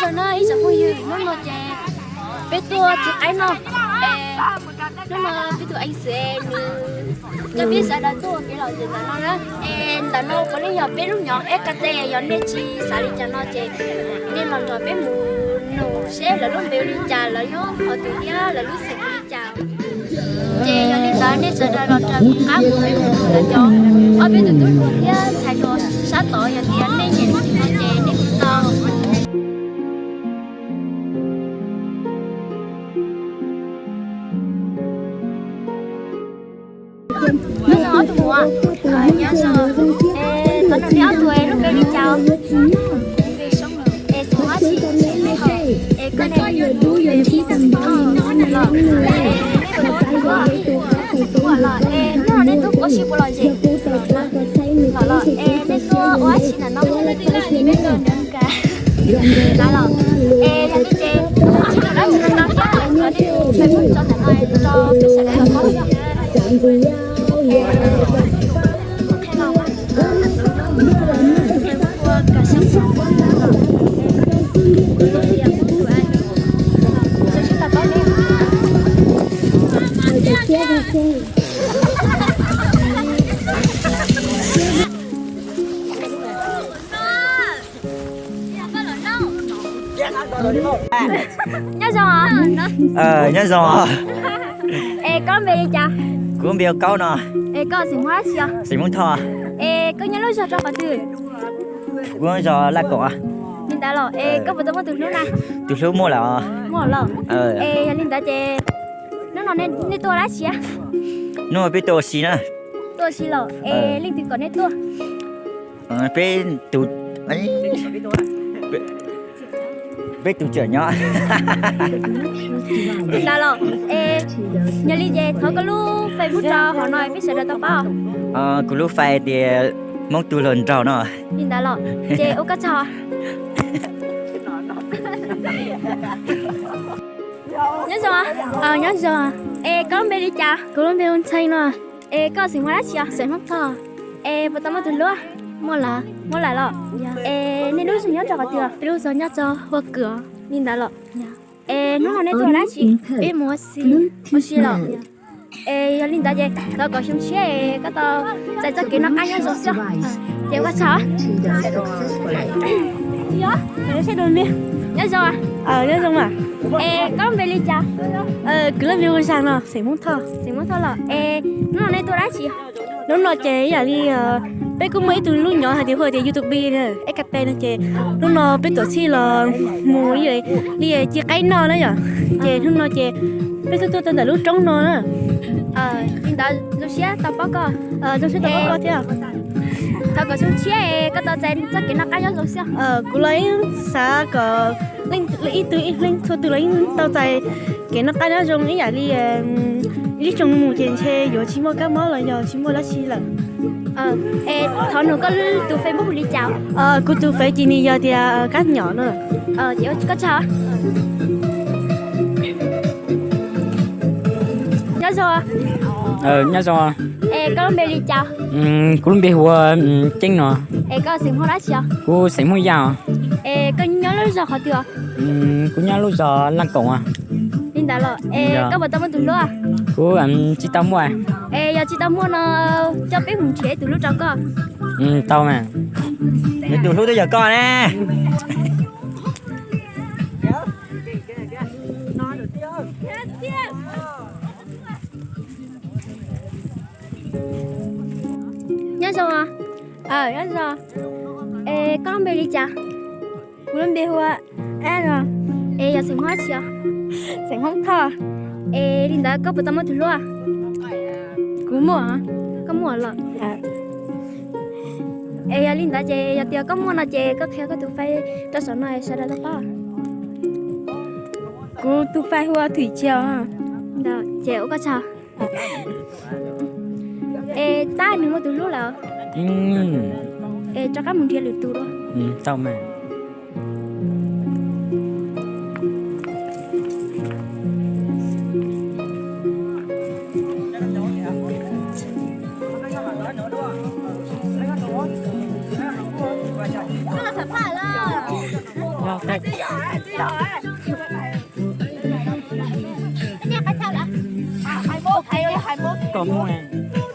giờ nó ít giờ không hiểu nó chè bé tua chỉ cái nó biết tụi anh sẽ cho biết sẽ đã tua cái loại gì là nó đó là nó có lý do biết lúc nhỏ FKT giờ nên chỉ xả đi cho nó chè nên là rồi bé mù nổ sẽ là lúc béo đi chà là nó ở từ kia là lúc sẽ đi chà chè giờ nên là nên sẽ ra là trà cá của bé mù là cho ở bên tụi tôi luôn kia xài đồ sát tỏi giờ thì anh nên nhìn thì nó chè nên to nhớ sao tụi mùa nhớ sao tao nói nhớ tụi lúc bé đi chào số hóa chị cái này về thi tầm nó là nó nên tôi có chịu có lời gì là nên tôi hóa chị là nó không đi là đi bên gần nữa cả là là đi chơi chỉ là đó chỉ là nó khác ở đi phải muốn cho thằng này cho cái sẽ là có nhớ rồi hả? nhớ rồi. Con về đi cha. Cũng biết câu nè. Con sinh hóa chưa? Sinh muốn thò. Con nhớ lúc cho con từ. Cũng giờ là cỏ. Linh đã rồi. Con vừa tới từ lúc nào? Từ lúc mua là. Mua là. Linh đã chơi. Nó nên tôi lá xí. Nó biết tôi xí nè. Tôi xí rồi. Linh từ còn nên tôi. Biết tụt ấy. Biết tụt chở nhỏ. Linh đã rồi. Nhà Linh về thôi có lúc Facebook cho họ nói biết sẽ được tao bao. Có lúc phải thì mong tụi lần trâu nó. Linh đã rồi. Chơi ô cá trò. Nhớ rồi. Nhớ rồi. Con bé đi cha. Con bé ôn chay nó. Con sinh hóa chưa? Sinh hóa thò. Vừa tao mới từ lúc. Mua lại rồi. Nên lúc sinh nhớ cho chưa? Lúc sinh nhớ cho hoa cửa. Linh đã rồi. Nó là nên tôi lá chị. Mua xí rồi. Linh đã vậy. Tao có xong xe. Cái tao chạy cho cái nó ăn nhớ rồi chưa? Điều có chó. Nhớ. Nó sẽ đồn đi. Nhớ rồi. Nhớ rồi mà. Con về đi cha. Cứ làm việc sang nó, sẽ muốn thơ là. Nó là nên tôi lá chị. Nó nói chế là đi bé cũng mấy từ lúc nhỏ thì hồi thì YouTube nè, FKT nó chế. Nó nói bé tuổi chi là mù như vậy, đi chia cái nó đó nhở. Chế nó nói chế. Bé tôi tên là lúc trống nó nữa. Hiện tại lúc xưa tao báo co. Lúc xưa tao báo co thế à? Tao có xuống chia cái tao chạy cho cái nó cá nhau rồi xưa. Cô lấy xã có linh thôi từ lấy tao chạy cái nó cá nhau trong ấy giả đi đi trong mù tiền xe rồi chỉ mua cá mó là giờ chỉ mua lá chi là. Thằng nó có từ Facebook đi chào. Cô từ Facebook chỉ đi giờ thì cá nhỏ nữa. Chị có chào. Nhớ rồi. Nhớ rồi. Con bé đi chào. Cũng biết hoa chính nó. Con sinh hoa lá chưa? Cô sinh muốn giàu. Con nhớ lúc giờ họ chưa? Cô nhớ lúc giờ là cổng à. Linh đã rồi. Con bảo tao mới từ lúc à? Cô chị tao mua à? Giờ chị tao mua nó cho biết mình chế từ lúc cho con. Tao mà. Từ lúc tới giờ con nè. Nhớ rồi à? Nhớ rồi. Con bé đi cha. Cô bé hoa rồi. Giờ sinh hóa chưa? Sinh không thơ. Linh đã có bảo tao mới từ lúc à? Cô mua hả? Con mua rồi. Linh đã chơi, giờ tiêu có mua nó chơi, có theo có tụi phải cho số này sẽ ra tao bao. Cô tụi phải hoa thủy triều hả? Đó, chơi có chào. Ta đừng mua từ lúc nào. Cho các mùng thiệt lửa tù đó. Tao mà. khách. Có mua à?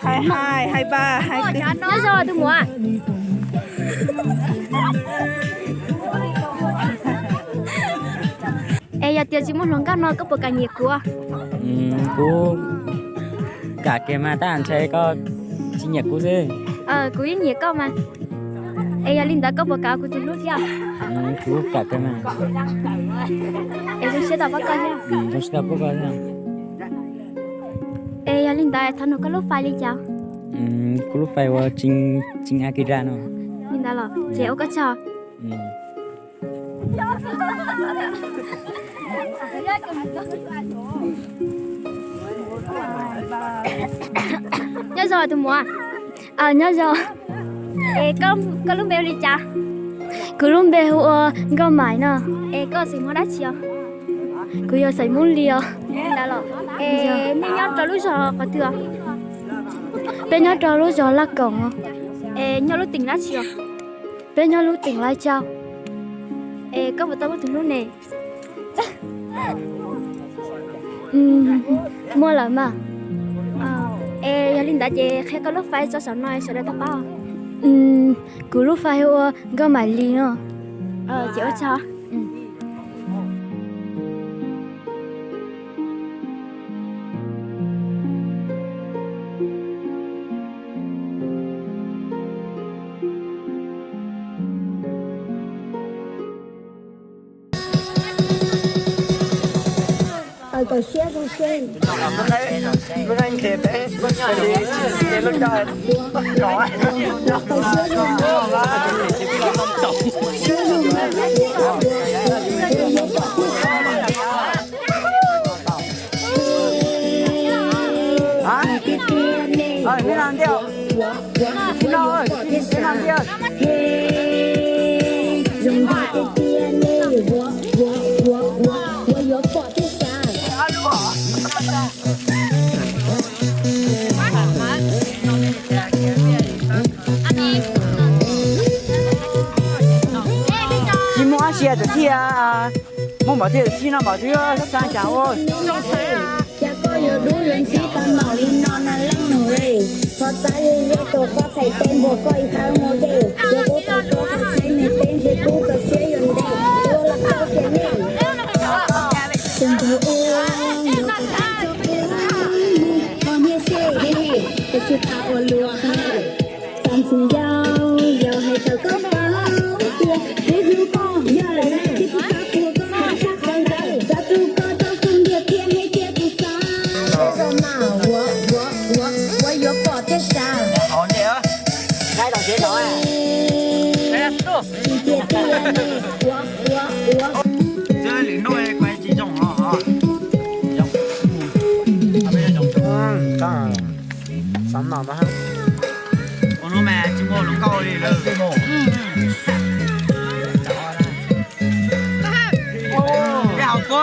22, 23, 24. Nhớ rồi tôi mua à. Ê giờ tiêu chỉ muốn lòng cá nó có bộ càng nhiệt của. Cô cả cái mà ta ăn chơi có chi nhật cô gì? Cô ý nhiệt có mà. Ê giờ Linda có bộ cá của tôi lúc chưa? Cô cả cái mà. Ê tôi sẽ đọc báo cáo nha. Tôi sẽ đọc báo cáo nha. Ê giờ Linda thằng nó có lúc file đi chào. Cô lúc phải vào chính Akira nó. Linda là chị ô có chào. Nhớ rồi tôi mua à. Nhớ rồi. Ê có lúc bèo đi cha. Cứ lúc bèo có mãi nè. Ê có gì mua đắt chưa? Cứ giờ xây muốn liều. Đã rồi. Ê nên nhớ cho lúc giờ có thừa. Bên nhớ cho lúc giờ là cổng. Ê nhớ lúc tỉnh lá chưa? Bên nhớ lúc tỉnh lại chào. Ê có một tao một thứ lúc này. Mua lại mà. Ê Linda chị khi có lúc phải cho sợ nói sợ đây tao bao. Cứ lúc phải có mãi ly nữa. Chị ơi cho. Tôi share con sen. Bữa nay kẹp đấy. Cái lúc đó có. Đi làm đi. Đi đâu ơi? Đi làm đi ơi. Dùng cái tiền này,我有保证啥？ chỉ mua xe được thì mua bảo thế thì nó bảo thế sắp sang chào ơi. Cha có nhiều đứa lên chỉ tao bảo đi non là lăng nổi. Họ ta đi vô tổ có thầy tên bộ coi hai ngô đề. Giờ cô tao có thầy này tên thì cô có xe yon đề. Cô là cao thế này. Từng thứ uống, nhiều cái thằng cho biết họ nghe xe đi. Cái chút áo lụa hay. Tạm xin giao hay thở có bao. Để dù con giờ là này thì cô ta của con chắc đang dậy. Ra tu con tao không được thiên hay kia tu sao. Thế rồi mà我有保证啥？ Ổn vậy á? Đây đồng chí nói à? Đây tu. Chơi liền nuôi quay chỉ trồng hả? Trồng. À bây giờ trồng. Có. Sắm nào mà hả? Ủa nó mẹ chỉ mua lông câu đi rồi. Cái hậu cô.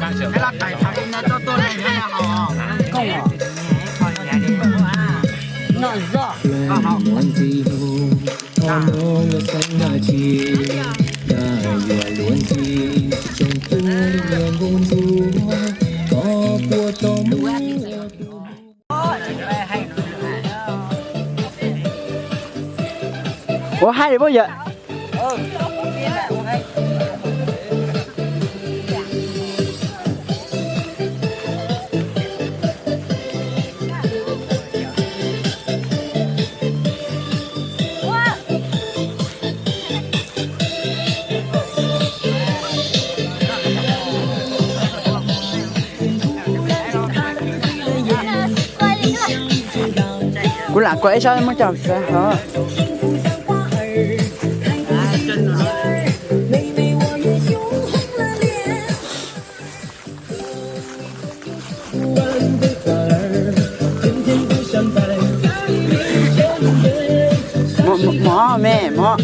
Cái là tại thằng nó cho tôi này nha hả? Không à? Nó rõ. Có hậu. Ủa hai thì bao giờ? Cô lạc quậy sao em mới chồng sao hả? Mỏ mẹ mỏ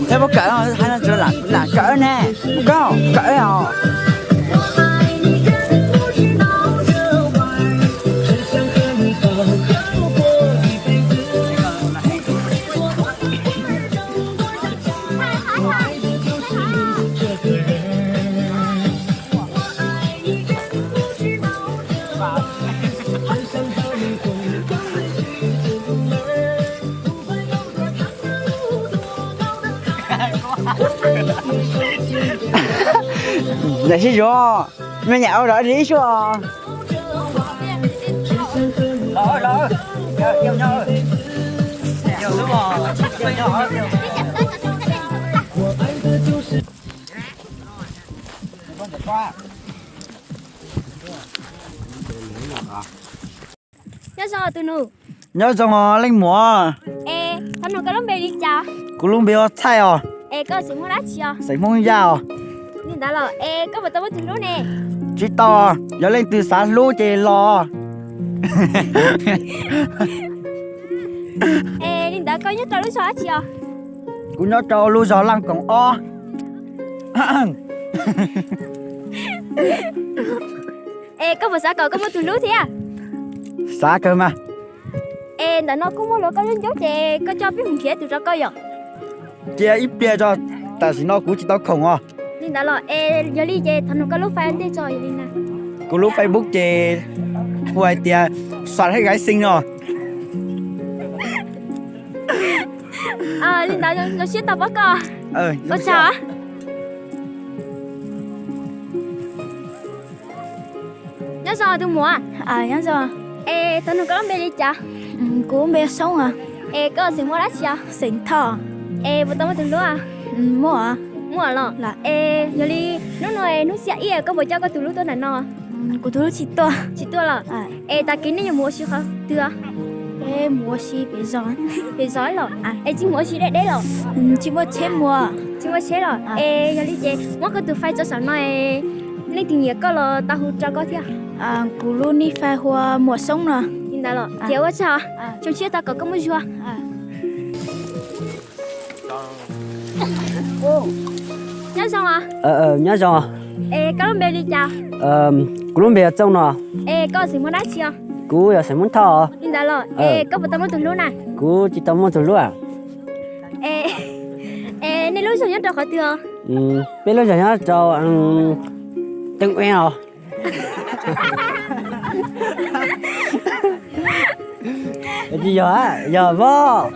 thế bố cỡ không? Hay là cỡ nè có cỡ à Để xí cho mẹ nhạo đó đi cho đó nhiều nhau nhiều đúng không nhiều nhớ sao tụi nụ nhớ cho họ lên mùa ê thằng nụ có lắm bê đi chào cú lung béo thay à ê có sự mua đá chưa sấy mông dao nhìn đã là ê có một tao mới tụi nụ nè chỉ to giờ lên từ sáng lú chè lò ê nhìn đã có nhất tao lúc sao chưa cú nhớ cho lú gió lăng cổng o ê có một xã cầu có một tụi nụ thế à xa cơ mà ê đã nó cũng mua lúa có lên dấu chè có cho biết mình kia tụi ra coi rồi chè ít bia cho tại vì nó cú chỉ tao khổng à nhìn đã là ê giờ đi chè thằng nụ có lúc phải đi chơi đi nè cú lúc Facebook chè hoài tiền soạn hay gái xinh rồi à nhìn đã nó xuyên tao bắt co có giống sao á nhớ sao tụi mua à nhớ sao ê thằng nụ có lắm bê đi chào cú bé sống à ê có sự mua đá chưa sinh thọ ê bữa tao mới tụi lúa à mua à mua là ê giờ đi nó sẽ ý có bộ cho có tụi lúa tôi này nó cú thứ chỉ to chỉ tôi là ê ta kín này mua xíu không chưa ê mua gì bị giòn bị giỏi rồi ê chỉ mua xíu đấy rồi chỉ mua chế mua chỉ mua xíu rồi ê giờ đi chơi mua cái tụi phải cho sản nói nên tình nghĩa có là tao hút cho có thế cú luôn đi phải hoa mua sống rồi nhìn đã rồi thiếu quá sao trong chiếc ta có mua chưa nhớ xong à nhớ rồi ê có lắm bê đi chào cú lúc béo trong nó ê có sự mua đá chưa cú giờ sẽ muốn thọ nhìn đã rồi ê có bộ tao mới tụi lúa này cú chỉ tao muốn từ lúc à ê nên lúc sau nhất đâu khỏi tiêu bây giờ nhớ cho từng quen rồi gì giờ vô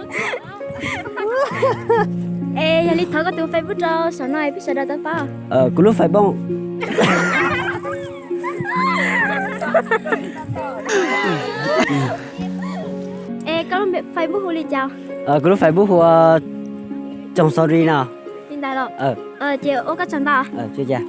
ê giờ đi thở có tụi Facebook cho sản nói biết sao đâu tao phải cú lúc phải bông ê có lắm Facebook hồ đi chào cú lúc phải bút hoa trong sorry nào nhìn đã rồi chị ô có chẳng tao chưa chưa